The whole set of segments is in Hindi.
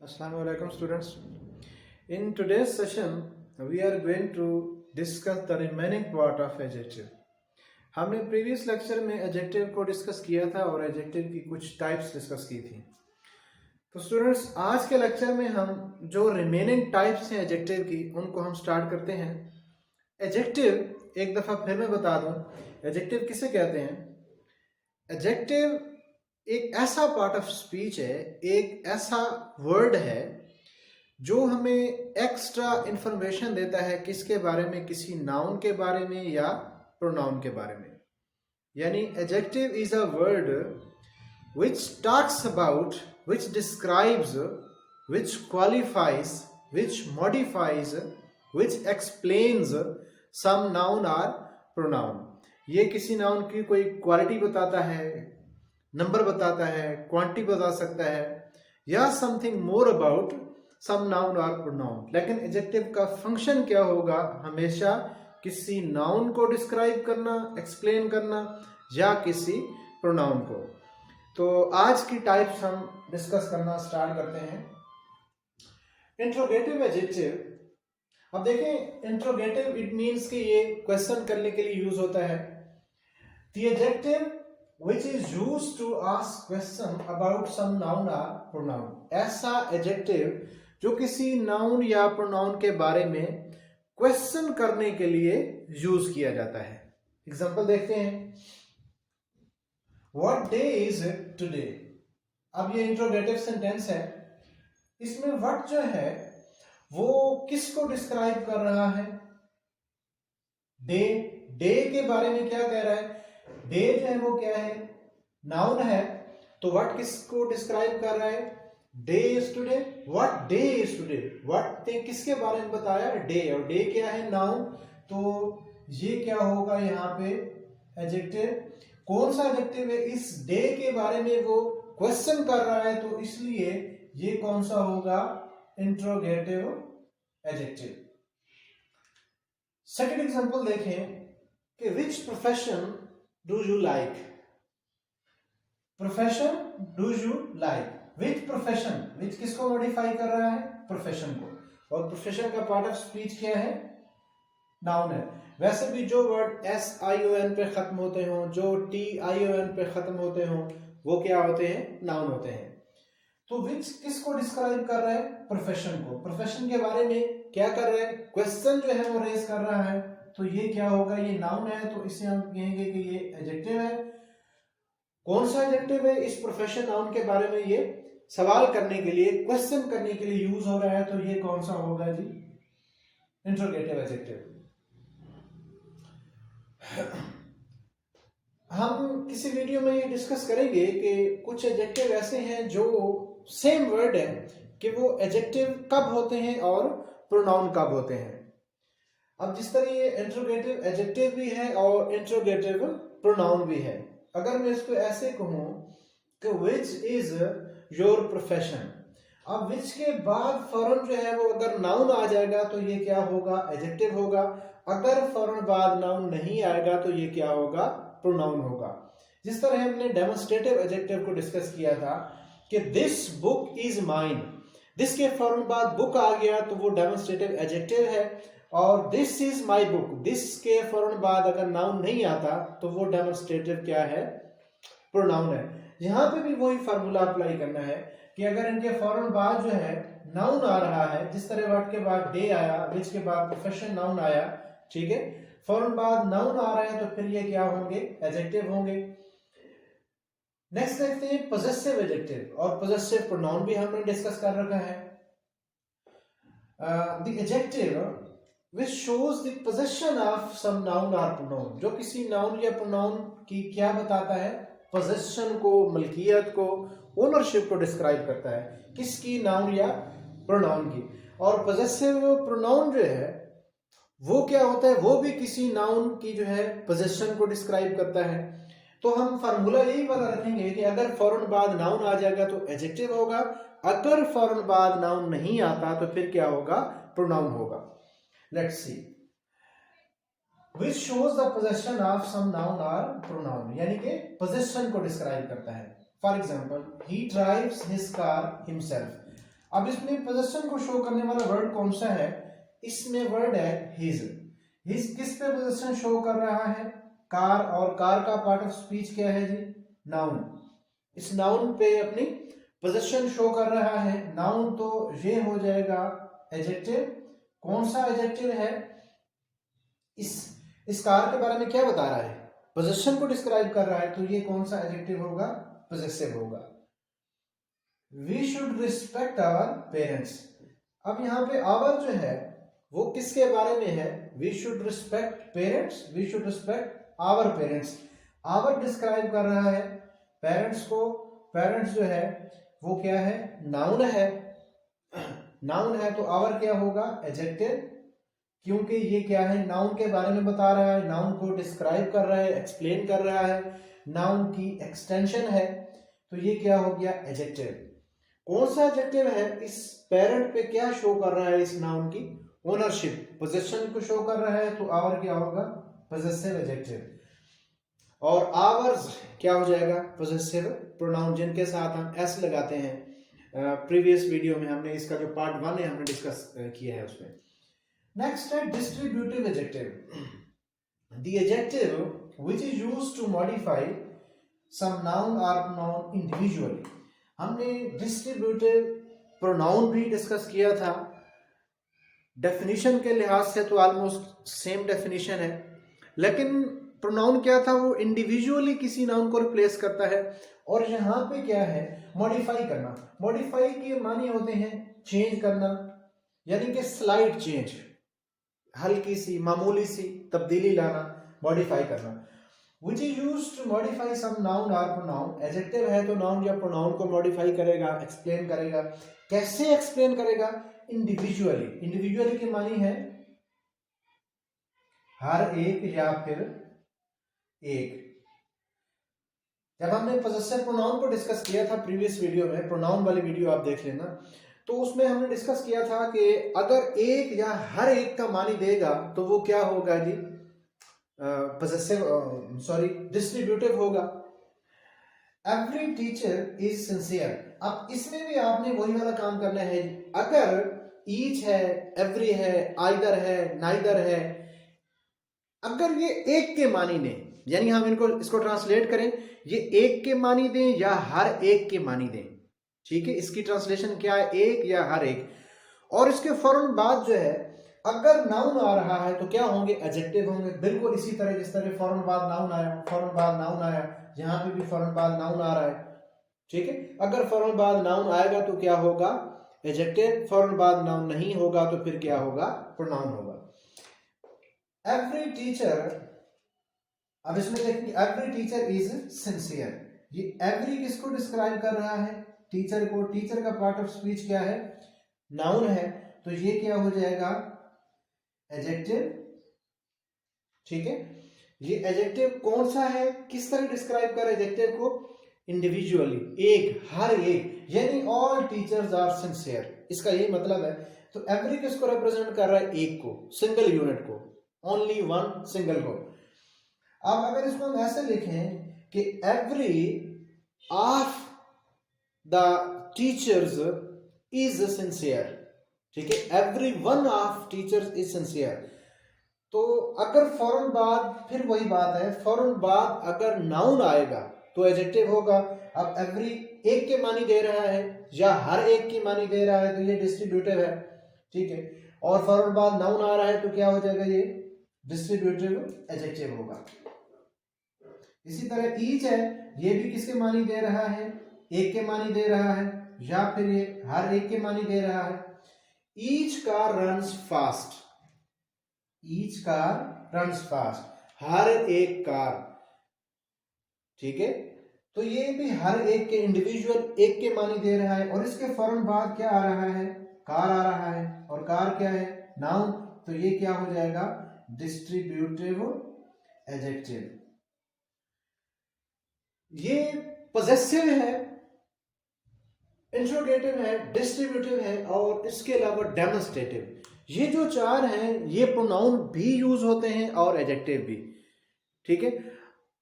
Assalamu alaikum students. In today's session, we are going to discuss the remaining part of adjective. हमने प्रीवियस लेक्चर में एडजेक्टिव को डिस्कस किया था और एडजेक्टिव की कुछ टाइप्स डिस्कस की थी। तो स्टूडेंट्स, आज के लेक्चर में हम जो रिमेनिंग टाइप्स हैं एडजेक्टिव की उनको हम स्टार्ट करते हैं। एडजेक्टिव एक दफ़ा फिर मैं बता दूं, एडजेक्टिव किसे कहते हैं। एडजेक्टिव एक ऐसा पार्ट ऑफ स्पीच है, एक ऐसा वर्ड है जो हमें एक्स्ट्रा इंफॉर्मेशन देता है किसके बारे में, किसी नाउन के बारे में या प्रोनाउन के बारे में। यानी adjective is a word which talks about, which describes, which qualifies, which modifies, which explains some noun or pronoun। ये किसी नाउन की कोई क्वालिटी बताता है, नंबर बताता है, क्वांटिटी बता सकता है या something more about some noun और प्रोनाउन। लेकिन एडजेक्टिव का फंक्शन क्या होगा? हमेशा किसी नाउन को डिस्क्राइब करना, एक्सप्लेन करना या किसी प्रोनाउन को। तो आज की टाइप्स हम डिस्कस करना स्टार्ट करते हैं। Interrogative adjective. अब देखें, इंट्रोगेटिव इट मीन्स कि ये क्वेश्चन करने के लिए यूज होता है। The adjective which is used to ask question about some noun or pronoun। ऐसा एडजेक्टिव जो किसी नाउन या प्रोनाउन के बारे में क्वेश्चन करने के लिए यूज किया जाता है। एग्जांपल देखते हैं। What day is it today? अब ये इंट्रोगेटिव सेंटेंस है। इसमें what जो है वो किसको डिस्क्राइब कर रहा है? डे। डे के बारे में क्या कह रहा है? डे जो है वो क्या है? नाउन है। तो व्हाट किसको डिस्क्राइब कर रहा है? Day is today. What day is today? What ने किसके बारे में बताया? डे। और डे क्या है? नाउन। तो ये क्या होगा यहाँ पे? एडजेक्टिव। कौन सा एडजेक्टिव है? इस डे के बारे में वो क्वेश्चन कर रहा है, तो इसलिए ये कौन सा होगा? Interrogative adjective. सेकंड एग्जांपल देखें कि which profession do you like? Profession do you like. Which profession, which किसको मॉडिफाई कर रहा है? प्रोफेशन को। और प्रोफेशन का पार्ट ऑफ स्पीच क्या है? नाउन है। वैसे भी जो वर्ड SION पे खत्म होते हो, जो TION पे खत्म होते हो, वो क्या होते हैं? नाउन होते हैं। तो विच किसको डिस्क्राइब कर रहा है? प्रोफेशन को। प्रोफेशन के बारे में क्या कर रहा है? क्वेश्चन जो है वो रेज कर रहा है। तो ये क्या होगा? ये नाउन है, तो इसे हम कहेंगे कि ये एडजेक्टिव है। कौन सा एडजेक्टिव है? इस प्रोफेशन नाउन के बारे में ये सवाल करने के लिए, क्वेश्चन करने के लिए यूज हो रहा है। तो ये कौन सा होगा जी? Interrogative adjective. हम किसी वीडियो में ये डिस्कस करेंगे कि कुछ एडजेक्टिव ऐसे हैं जो सेम वर्ड है कि वो एडजेक्टिव कब होते हैं और प्रोनाउन कब होते हैं। अब जिस तरह ये इंट्रोगेटिव एडजेक्टिव भी है और इंट्रोगेटिव प्रोनाउन भी है। अगर मैं इसको ऐसे कहूं कि विच इज योर प्रोफेशन, अब विच के बाद फौरन जो है वो अगर नाउन आ जाएगा तो ये क्या होगा? एडजेक्टिव होगा। अगर फौरन बाद नाउन नहीं आएगा तो ये क्या होगा? प्रोनाउन होगा। जिस तरह हमने डेमोन्स्ट्रेटिव एडजेक्टिव को डिस्कस किया था कि this book is mine. This के फौरन बाद बुक आ गया तो वो डेमोन्स्ट्रेटिव एडजेक्टिव है। और this is my book, this के फौरन बाद अगर नाउन नहीं आता तो वो डेमोन्स्ट्रेटिव क्या है? प्रोनाउन है। यहां पे भी वही फार्मूला अप्लाई करना है कि अगर इनके फौरन बाद जो है नाउन आ रहा है, जिस तरह वर्ड के बाद डे आया, विच के बाद प्रोफेशन नाउन आया, ठीक है, फौरन बाद नाउन आ रहा है तो फिर ये क्या होंगे? एडजेक्टिव होंगे। नेक्स्ट देखते हैं पोजेसिव एडजेक्टिव और पोजेसिव प्रोनाउन भी हमने डिस्कस कर रखा है। The adjective which shows the possession of some noun or pronoun, जो किसी नाउन या प्रोनाउन की क्या बताता है? पोजेशन को, मलकियत को, ओनरशिप को डिस्क्राइब करता है। किसकी? नाउन या प्रोनाउन की। और पोजेसिव प्रोनाउन जो है वो क्या होता है? वो भी किसी नाउन की जो है पोजेशन को डिस्क्राइब करता है। तो हम फार्मूला यही वाला रखेंगे कि अगर फौरन बाद नाउन आ जाएगा तो एडजेक्टिव होगा, अगर फौरन बाद नाउन नहीं आता तो फिर क्या होगा? प्रोनाउन होगा। Let's see. Which shows the possession of some noun or pronoun, यानी कि possession को डिस्क्राइब करता है। For example, he drives his car himself। अब इसमें पोजेशन को शो करने वाला वर्ड कौन सा है? इसमें वर्ड है हिज। हिज किस पे पोजेशन शो कर रहा है? कार, और कार का पार्ट ऑफ स्पीच क्या है जी? नाउन। इस नाउन पे अपनी पोजेशन शो कर रहा है। नाउन तो ये हो जाएगा एडजेक्टिव। कौन सा एडजेक्टिव है? इस कार के बारे में क्या बता रहा है? पोजेशन को डिस्क्राइब कर रहा है, तो ये कौन सा एडजेक्टिव होगा? पोजेसिव होगा। We should respect our parents. अब यहाँ पे आवर जो है वो किसके बारे में है? We should respect parents, we should respect our parents. Our describe कर रहा है पेरेंट्स को। पेरेंट्स जो है वो क्या है? नाउन है। नाउन है तो आवर क्या होगा? एडजेक्टिव, क्योंकि ये क्या है? नाउन के बारे में बता रहा है, नाउन को डिस्क्राइब कर रहा है, एक्सप्लेन कर रहा है, नाउन की एक्सटेंशन है, तो ये क्या हो गया? एडजेक्टिव। कौन सा एडजेक्टिव है? इस पेरेंट पे क्या शो कर रहा है? इस नाउन की ओनरशिप, पोजेशन को शो कर रहा है, तो आवर क्या होगा? Possessive adjective. और आवर्स क्या हो जाएगा? पोजेसिव प्रोनाउन, जिनके साथ हम एस लगाते हैं। प्रीवियस वीडियो में हमने इसका जो पार्ट 1 है हमने डिस्कस किया है उसमें। नेक्स्ट है distributive adjective. The adjective which is used to modify some noun और प्रोनाउन इंडिविजुअली। हमने डिस्ट्रीब्यूटिव प्रोनाउन भी डिस्कस किया था। डेफिनेशन के लिहाज से तो ऑलमोस्ट सेम डेफिनेशन है, लेकिन प्रोनाउन क्या था? वो इंडिविजुअली किसी नाउन को रिप्लेस करता है। और यहाँ पे क्या है? मॉडिफाई करना। मॉडिफाई के मानी होते हैं चेंज करना, यानी कि स्लाइट चेंज, हल्की सी मामूली सी तब्दीली लाना, मॉडिफाई करना। Which is used to modify some noun or pronoun. Adjective है तो नाउन या प्रोनाउन को मॉडिफाई करेगा, एक्सप्लेन करेगा। कैसे एक्सप्लेन करेगा? इंडिविजुअली। इंडिविजुअली की मानी है हर एक या फिर एक। जब हमने पोजेसिव प्रोनाउन को डिस्कस किया था प्रीवियस वीडियो में, प्रोनाउन वाली वीडियो आप देख लेना, तो उसमें हमने डिस्कस किया था कि अगर एक या हर एक का मानी देगा तो वो क्या होगा जी? डिस्ट्रीब्यूटिव होगा। Every teacher is sincere. अब इसमें भी आपने वही वाला काम करना है। अगर ईच है, एवरी है, आइदर है, नाइदर है, अगर ये एक के मानी ने, यानी हम इसको ट्रांसलेट करें, ये एक के मानी दें या हर एक के मानी दें, ठीक है? इसकी ट्रांसलेशन क्या है? एक या हर एक। और इसके फौरन बाद जो है, अगर नाउन आ रहा है तो क्या होंगे? एडजेक्टिव होंगे। बिल्कुल इसी तरह जिस तरह फौरन बाद नाउन आया, फौरन बाद नाउन आया, यहां पे भी फौरन बाद नाउन आ रहा है, ठीक है? अगर फौरन बाद नाउन आएगा तो क्या होगा? एडजेक्टिव। फौरन बाद नाउन नहीं होगा तो फिर क्या होगा? प्रोनाउन होगा। एवरी टीचर, अब इसमें देखिए एवरी टीचर इज सिंसियर। ये एवरी किसको डिस्क्राइब कर रहा है? टीचर को। टीचर का पार्ट ऑफ स्पीच क्या है? नाउन है, तो ये क्या हो जाएगा? एडजेक्टिव, ठीक है? ये एडजेक्टिव कौन सा है? किस तरह डिस्क्राइब कर एडजेक्टिव को? इंडिविजुअली, एक, हर एक, यानी ऑल टीचर्स आर सिंसियर। इसका यही मतलब है। तो एवरी किसको रिप्रेजेंट कर रहा है? एक को, सिंगल यूनिट को, ओनली वन, सिंगल को। अब अगर इसको हम ऐसे लिखें कि every of the teachers is sincere, ठीक है? Every one of teachers is sincere. तो अगर फौरन बाद, फिर वही बात है, फौरन बाद अगर नाउन आएगा तो एडजेक्टिव होगा। अब एवरी एक के मानी दे रहा है या हर एक की मानी दे रहा है, तो ये डिस्ट्रीब्यूटिव है, ठीक है? और फौरन बाद नाउन आ रहा है तो क्या हो जाएगा? ये डिस्ट्रीब्यूटिव एडजेक्टिव होगा। इसी तरह ईच है, ये भी किसके मानी दे रहा है? एक के मानी दे रहा है, या फिर ये हर एक के मानी दे रहा है। Each car runs fast, each car runs fast, हर एक कार, ठीक है? तो ये भी हर एक के, इंडिविजुअल एक के मानी दे रहा है। और इसके फौरन बाद क्या आ रहा है? कार आ रहा है, और कार क्या है? नाउन। तो ये क्या हो जाएगा? Distributive adjective. ये पॉजेसिव है, इंट्रोगेटिव है, डिस्ट्रीब्यूटिव है, और इसके अलावा डेमोन्स्ट्रेटिव। ये जो चार हैं ये प्रोनाउन भी यूज होते हैं और एडजेक्टिव भी, ठीक है?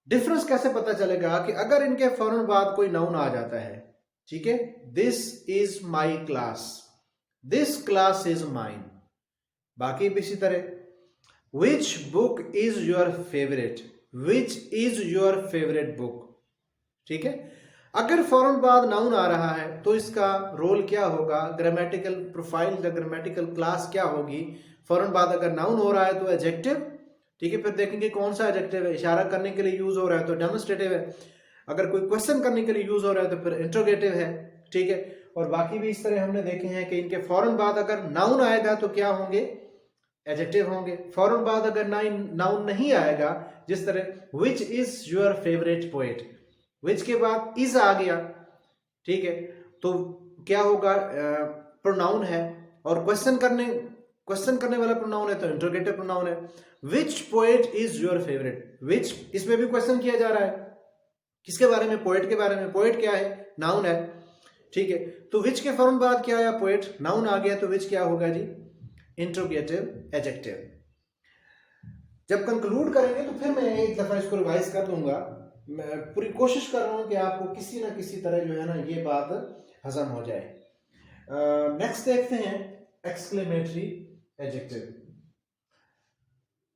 डिफरेंस कैसे पता चलेगा? कि अगर इनके फौरन बाद कोई नाउन आ जाता है, ठीक है? This is my class, this class is mine. बाकी भी इसी तरह, which book is your favourite, which is your favourite book. ठीक है, अगर फौरन बाद नाउन आ रहा है तो इसका रोल क्या होगा, ग्रामेटिकल प्रोफाइल या ग्रामेटिकल क्लास क्या होगी। फौरन बाद अगर नाउन हो रहा है तो एडजेक्टिव। ठीक है, फिर देखेंगे कौन सा एडजेक्टिव है। इशारा करने के लिए यूज हो रहा है तो डेमोन्स्ट्रेटिव है, अगर कोई क्वेश्चन करने के लिए यूज हो रहा है तो फिर इंट्रोगेटिव है। ठीक है, और बाकी भी इस तरह हमने देखे हैं कि इनके फौरन बाद अगर नाउन आएगा तो क्या होंगे, एडजेक्टिव होंगे। फौरन बाद अगर नाउन नहीं आएगा, जिस तरह which is your favourite poet, which के बाद इज आ गया, ठीक है, तो क्या होगा, प्रोनाउन है, और क्वेश्चन करने वाला प्रोनाउन है तो इंट्रोगेटिव प्रोनाउन है। विच पोएट इज योर फेवरेट, विच, इसमें भी क्वेश्चन किया जा रहा है, किसके बारे में, पोएट के बारे में। पोएट क्या है, नाउन है। ठीक है, तो विच के फौरन बाद क्या आया, पोएट, नाउन आ गया तो विच क्या होगा जी, इंट्रोगेटिव एडजेक्टिव। जब कंक्लूड करेंगे तो फिर मैं एक दफा इसको रिवाइज कर दूंगा। मैं पूरी कोशिश कर रहा हूं कि आपको किसी ना किसी तरह जो है ना ये बात हजम हो जाए। नेक्स्ट देखते हैं एक्सक्लेमेटरी एडजेक्टिव।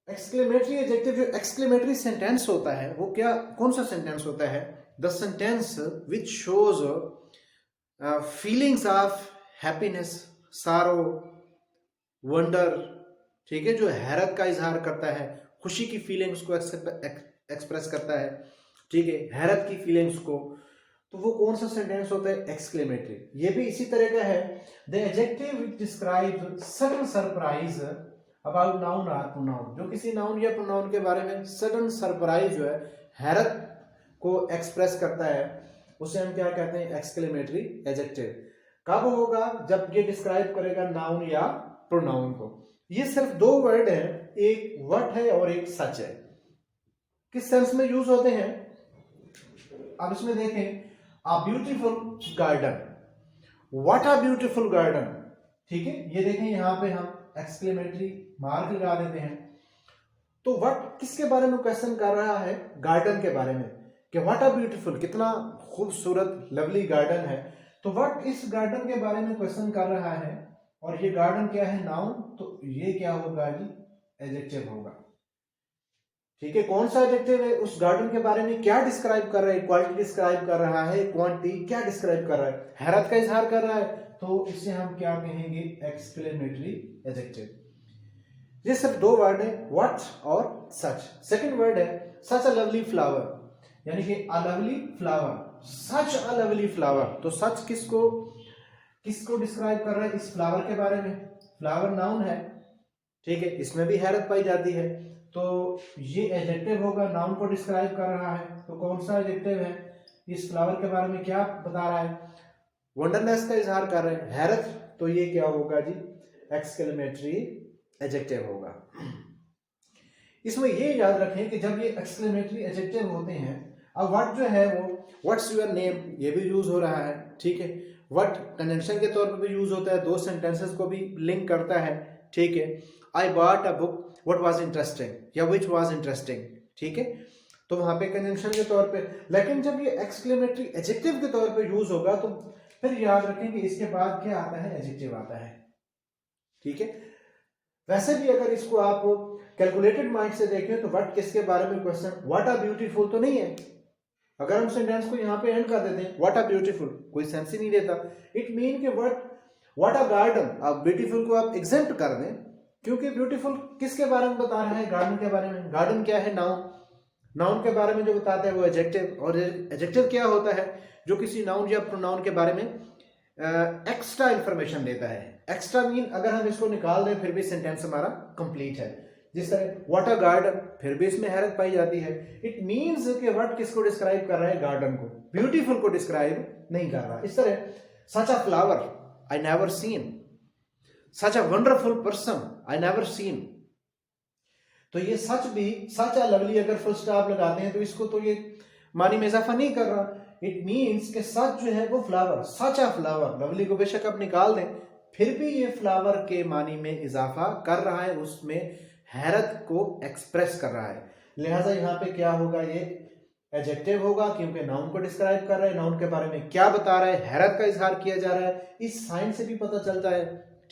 एक्सक्लेमेटरी एडजेक्टिव, जो एक्सक्लेमेटरी सेंटेंस होता है वो क्या, कौन सा सेंटेंस होता है, the sentence which shows feelings of happiness, सारो, वंडर। ठीक है, जो हैरत का इजहार करता है, खुशी की फीलिंग्स को एक्सप्रेस करता है। ठीक है, हैरत की फीलिंग्स को, तो वो कौन सा सेंटेंस होता है, एक्सक्लेमेटरी। ये भी इसी तरह का है, the adjective which describes sudden surprise about noun और प्रोनाउन। जो किसी नाउन या प्रोनाउन के बारे में सडन सरप्राइज जो है, हैरत को एक्सप्रेस करता है, उसे हम क्या कहते हैं, एक्सक्लेमेटरी एडजेक्टिव। कब होगा, जब ये डिस्क्राइब करेगा नाउन या प्रोनाउन को। ये सिर्फ दो वर्ड है, एक व्हाट है और एक सच है। किस सेंस में यूज होते हैं, अब इसमें देखें, a beautiful garden, what a beautiful garden. ठीक है, ये देखें यहां पे हम एक्सक्लेमेटरी मार्क लगा देते हैं। तो व्हाट किसके बारे में क्वेश्चन कर रहा है, गार्डन के बारे में, कि व्हाट अ ब्यूटीफुल, कितना खूबसूरत लवली गार्डन है। तो व्हाट इस गार्डन के बारे में क्वेश्चन कर रहा है, और ये गार्डन क्या है, नाउन, तो ये क्या होगा जी, एडजेक्टिव होगा। ठीक है, कौन सा एडजेक्टिव है, उस गार्डन के बारे में क्या डिस्क्राइब कर रहा है, क्वालिटी डिस्क्राइब कर रहा है, क्वांटिटी क्या डिस्क्राइब कर रहा है, हैरत का इजहार कर रहा है, तो इसे हम क्या कहेंगे, एक्सक्लेमेटरी एडजेक्टिव। ये सिर्फ दो वर्ड है, व्हाट और सच। सेकंड वर्ड है सच अ लवली फ्लावर, यानी कि a lovely flower, such a lovely flower. तो सच किसको डिस्क्राइब कर रहा है, इस फ्लावर के बारे में। फ्लावर नाउन है, ठीक है, इसमें भी हैरत पाई जाती है, तो ये एडजेक्टिव होगा, नाउन को डिस्क्राइब कर रहा है। तो कौन सा एडजेक्टिव है, इस फ्लावर के बारे में क्या बता रहा है, वंडरनेस का इजहार कर रहे हैं, हैरत, तो ये क्या होगा जी, एक्सक्लेमेटरी एडजेक्टिव होगा। इसमें ये याद रखें कि जब ये एक्सक्लेमेटरी एडजेक्टिव होते हैं, अब व्हाट जो है वो व्हाट्स योर नेम, ये भी यूज हो रहा है। ठीक है, व्हाट कंजंक्शन के तौर पर भी यूज होता है, दो सेंटेंसेस को भी लिंक करता है। ठीक है, I bought a book what was interesting, या व्हिच वाज इंटरेस्टिंग। ठीक है, तो वहां पे कंजंक्शन के तौर पे। लेकिन जब ये एक्सक्लेमेटरी एडजेक्टिव के तौर पे यूज होगा तो फिर याद रखें कि इसके बाद क्या आता है, एडजेक्टिव आता है। ठीक है, वैसे भी अगर इसको आप कैलकुलेटेड माइंड से देखें तो व्हाट किसके बारे में क्वेश्चन, व्हाट आर ब्यूटीफुल तो नहीं है। अगर हम सेंटेंस को यहाँ पे एंड कर देते हैं, व्हाट आर ब्यूटीफुल, कोई सेंस ही नहीं देता। इट मीन कि व्हाट आर गार्डन, आप ब्यूटीफुल को आप एग्जेम्प्ट कर दें, क्योंकि ब्यूटीफुल किसके बारे में बता रहा है, गार्डन के बारे में। गार्डन क्या है, नाउन, नाउन के बारे में जो बताता है वो एडजेक्टिव, और एडजेक्टिव क्या होता है, जो किसी नाउन या प्रोनाउन के बारे में एक्स्ट्रा इंफॉर्मेशन देता है। एक्स्ट्रा मीन अगर हम इसको निकाल दें फिर भी सेंटेंस हमारा कंप्लीट है। जिस तरह व्हाट अ गार्डन, फिर भी इसमें हैरत पाई जाती है। इट मीन्स कि व्हाट किसको डिस्क्राइब कर रहा है, गार्डन को, ब्यूटीफुल को डिस्क्राइब नहीं कर रहा। इस तरह such a flower I never seen, such a wonderful person I never seen. तो ये सच भी, सच अ लवली अगर फुल स्टॉप लगाते हैं तो इसको तो ये मानी में इजाफा नहीं कर रहा। इट मीन्स कि सच जो है वो flower, such a flower, lovely को बेशक आप निकाल दें फिर भी ये फ्लावर के मानी में इजाफा कर रहा है, उसमें हैरत को एक्सप्रेस कर रहा है। लिहाजा यहाँ पे क्या होगा, ये एडजेक्टिव होगा, क्योंकि नाउन को डिस्क्राइब कर रहा है, नाउन के बारे में क्या बता रहा है, हैरत का इजहार किया जा रहा है। इस साइन से भी पता चलता है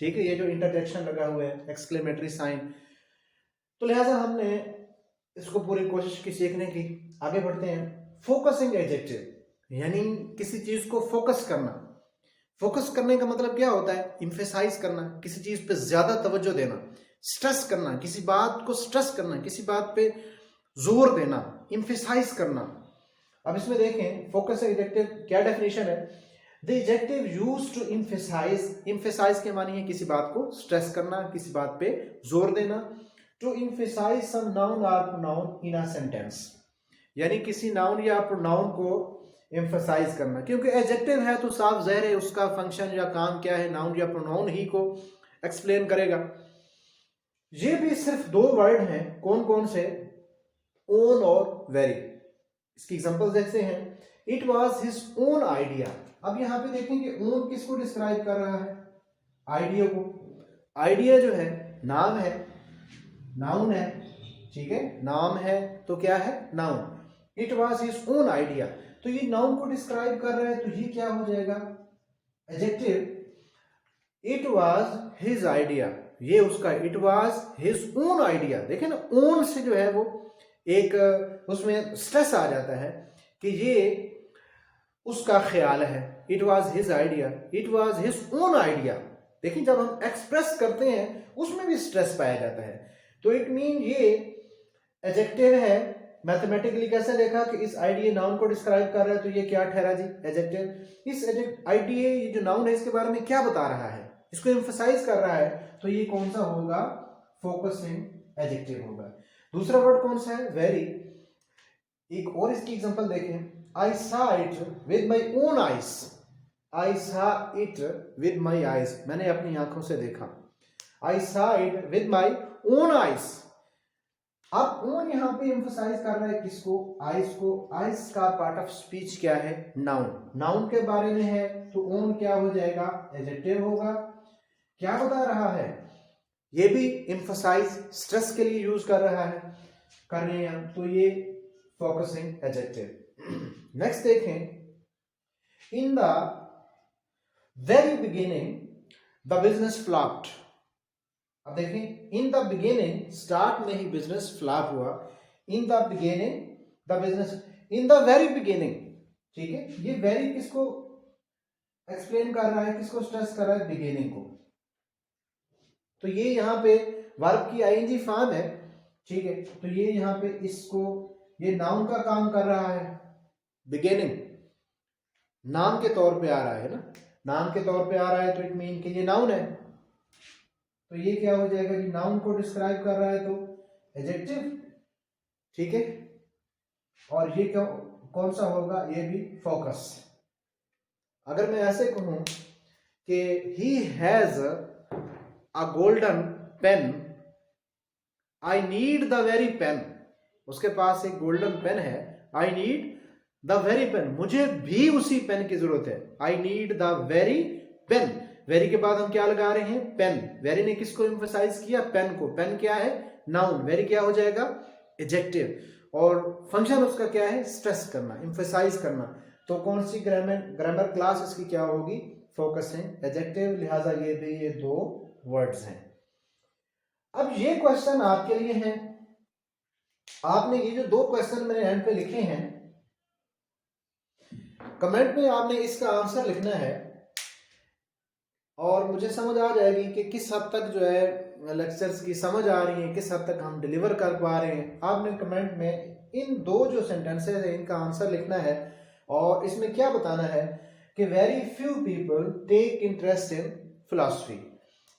ठीक है, ये जो इंटरजेक्शन लगा हुआ है, एक्सक्लेमेटरी साइन, तो लिहाजा हमने इसको पूरी कोशिश की सीखने की। आगे बढ़ते हैं। फोकसिंग एडजेक्टिव यानी किसी चीज को फोकस करना। फोकस करने का मतलब क्या होता है? इम्फेसाइज करना, किसी चीज पे ज्यादा तवज्जो देना, स्ट्रेस करना, किसी बात को स्ट्रेस करना, किसी बात पे जोर देना, इम्फेसाइज करना। अब इसमें देखें फोकस एडजेक्टिव क्या डेफिनेशन है। The adjective used to emphasise, emphasise के मानी है किसी बात को स्ट्रेस करना, किसी बात पे जोर देना। टू इम्फेसाइज सम नाउन और प्रोनाउन इन अ सेंटेंस, यानी किसी नाउन या प्रोनाउन को एम्फसाइज करना, क्योंकि एडजेक्टिव है तो साफ ज़ाहिर है उसका फंक्शन या काम क्या है, नाउन या प्रोनाउन ही को एक्सप्लेन करेगा। ये भी सिर्फ दो वर्ड हैं, कौन कौन से? ओन और वेरी। इसकी एग्जांपल देखते हैं। It was his own idea. अब यहां पे देखेंगे ओन किसको डिस्क्राइब कर रहा है? आइडिया को। आइडिया जो है नाम है, नाउन है, ठीक है, नाम है तो क्या है? Noun. It was his own idea, तो ये नाउन को डिस्क्राइब कर रहा है, तो ये क्या हो जाएगा? Adjective. It was his idea, ये उसका, it was his own idea. देखें ना, ओन से जो है वो एक उसमें स्ट्रेस आ जाता है कि ये उसका ख्याल है। It was his idea, it was his own idea. देखिए जब हम एक्सप्रेस करते हैं उसमें भी स्ट्रेस पाया जाता है, तो इट मीन ये एडजेक्टिव है। मैथमेटिकली कैसे देखा कि इस आइडिया नाउन को डिस्क्राइब कर रहा है, तो ये क्या ठहरा जी? एडजेक्टिव। इस आइडिया, ये जो नाउन है इसके बारे में क्या बता रहा है, इसको एम्फसाइज कर रहा है, तो ये कौन सा होगा? फोकसिंग एडजेक्टिव होगा। दूसरा वर्ड कौन सा है? वेरी। एक और इसकी एग्जांपल देखें। I saw it with my own eyes. I saw it with my eyes, मैंने अपनी आंखों से देखा। आई saw it with my own eyes. अब ओन यहां पे एम्फसाइज कर रहा है किसको? आइज को। आइज का पार्ट ऑफ स्पीच क्या है? नाउन। नाउन के बारे में है, तो ओन क्या हो जाएगा? एडजेक्टिव होगा। क्या बता रहा है? ये भी एम्फसाइज, स्ट्रेस के लिए यूज कर रहा है, कर रहे हैं, तो ये फोकसिंग एडजेक्टिव। नेक्स्ट देखें। In the very beginning the business flopped. अब देखें, इन द बिगिनिंग, स्टार्ट में ही बिजनेस फ्लॉप हुआ। In the beginning the business, in the very beginning, ठीक है, ये वेरी किसको एक्सप्लेन कर रहा है, किसको स्ट्रेस कर रहा है? बिगिनिंग को। तो ये यहां पे वर्ब की आईएनजी फॉर्म है, ठीक है, तो ये यहां पे इसको, ये नाउन का काम कर रहा है। बिगिनिंग नाम के तौर पे आ रहा है ना, नाम के तौर पे आ रहा है, तो इट मीन कि ये नाउन है, तो ये क्या हो जाएगा कि नाउन को डिस्क्राइब कर रहा है, तो एडजेक्टिव, ठीक है। और ये क्या, कौन सा होगा? ये भी फोकस। अगर मैं ऐसे कहूं कि he has a golden pen, I need the very pen, उसके पास एक गोल्डन पेन है, I need the very pen, मुझे भी उसी पेन की जरूरत है। I need the very pen. Very के बाद हम क्या लगा रहे हैं? पेन। वेरी ने किसको एम्फसाइज किया? पेन को। पेन क्या है? नाउन। वेरी क्या हो जाएगा? एडजेक्टिव। और फंक्शन उसका क्या है? स्ट्रेस करना, एम्फसाइज करना। तो कौन सी ग्रामर क्लास इसकी क्या होगी? Focusing adjective. लिहाजा ये भी, ये दो वर्ड्स हैं। अब ये क्वेश्चन आपके लिए है, आपने ये जो दो क्वेश्चन मेरे हैंड पे लिखे हैं, कमेंट में आपने इसका आंसर लिखना है, और मुझे समझ आ जाएगी कि किस हद तक जो है लेक्चर्स की समझ आ रही है, किस हद तक हम डिलीवर कर पा रहे हैं। आपने कमेंट में इन दो जो सेंटेंसेस है इनका आंसर लिखना है, और इसमें क्या बताना है कि very few people take interest in philosophy.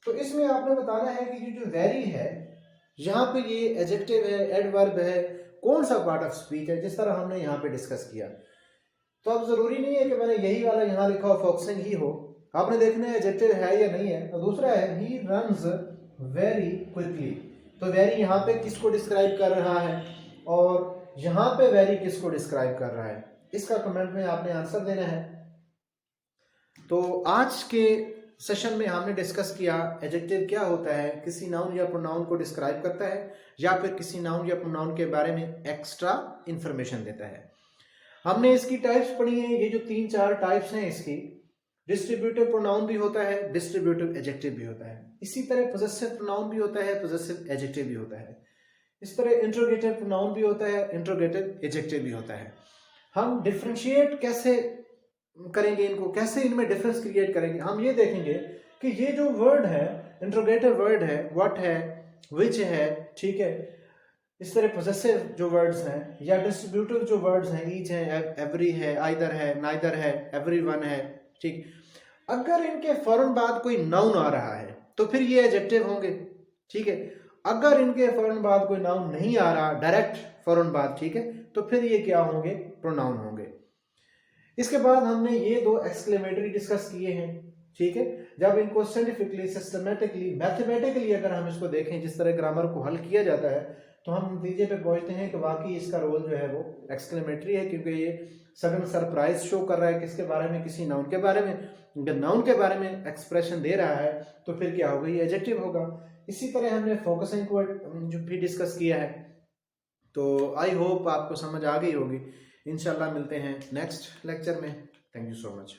तो इसमें आपने बताना है कि जो वेरी है, यहाँ पे ये एडजेक्टिव है, एडवर्ब है, कौन सा पार्ट ऑफ स्पीच है, जिस तरह हमने यहाँ पे डिस्कस किया। तो अब जरूरी नहीं है कि मैंने यही वाला यहाँ लिखा हो फोकसिंग ही हो, आपने देखना है एडजेक्टिव है या नहीं है। और दूसरा है ही रन्स वेरी क्विकली, तो वेरी यहाँ पे किसको डिस्क्राइब कर रहा है, और यहाँ पे वेरी किसको डिस्क्राइब कर रहा है, इसका कमेंट में आपने आंसर देना है। तो आज के सेशन में हमने डिस्कस किया एडजेक्टिव क्या होता है, किसी नाउन या प्रोनाउन को डिस्क्राइब करता है, या फिर किसी नाउन या प्रोनाउन के बारे में एक्स्ट्रा इंफॉर्मेशन देता है। हमने इसकी टाइप्स पढ़ी हैं, ये जो 3-4 टाइप्स हैं इसकी, डिस्ट्रीब्यूटिव प्रोनाउन भी होता है, डिस्ट्रीब्यूटिव एडजेक्टिव भी होता है। इसी तरह पोजेसिव प्रोनाउन भी होता है, पोजेसिव एडजेक्टिव भी होता है। इस तरह इंट्रोगेटिव प्रोनाउन भी होता है, इंट्रोगेटिव एडजेक्टिव भी होता है। हम डिफ्रेंशिएट कैसे करेंगे इनको, कैसे इनमें डिफरेंस क्रिएट करेंगे, हम ये देखेंगे कि ये जो वर्ड है, इंट्रोगेटिव वर्ड है, व्हाट है, विच है, ठीक है, इस तरह पोजेसिव जो वर्ड्स हैं या डिस्ट्रीब्यूटिव जो वर्ड्स हैं, ईच है, एवरी है, आइदर है, नाइदर है, एवरीवन है, ठीक, अगर इनके फौरन बाद कोई नाउन आ रहा है तो फिर ये एडजेक्टिव होंगे, ठीक है। अगर इनके फौरन बाद कोई नाउन नहीं आ रहा, डायरेक्ट फौरन बाद, ठीक है, तो फिर ये क्या होंगे, प्रोनाउन होंगे। इसके बाद हमने ये दो एक्सक्लेमेटरी डिस्कस किए हैं, ठीक है। जब इनको साइंटिफिकली, सिस्टमेटिकली, मैथमेटिकली अगर हम इसको देखें, जिस तरह ग्रामर को हल किया जाता है, तो हम नतीजे पे पहुंचते हैं कि वाकई इसका रोल जो है वो एक्सक्लेमेटरी है, क्योंकि ये सडन सरप्राइज शो कर रहा है किसके बारे में, किसी नाउन के बारे में। अगर नाउन के बारे में एक्सप्रेशन दे रहा है तो फिर क्या होगा, ये एडजेक्टिव होगा। इसी तरह हमने फोकसिंग को जो भी डिस्कस किया है। तो आई होप आपको समझ आ गई होगी। इंशाल्लाह मिलते हैं नेक्स्ट लेक्चर में। Thank you so much.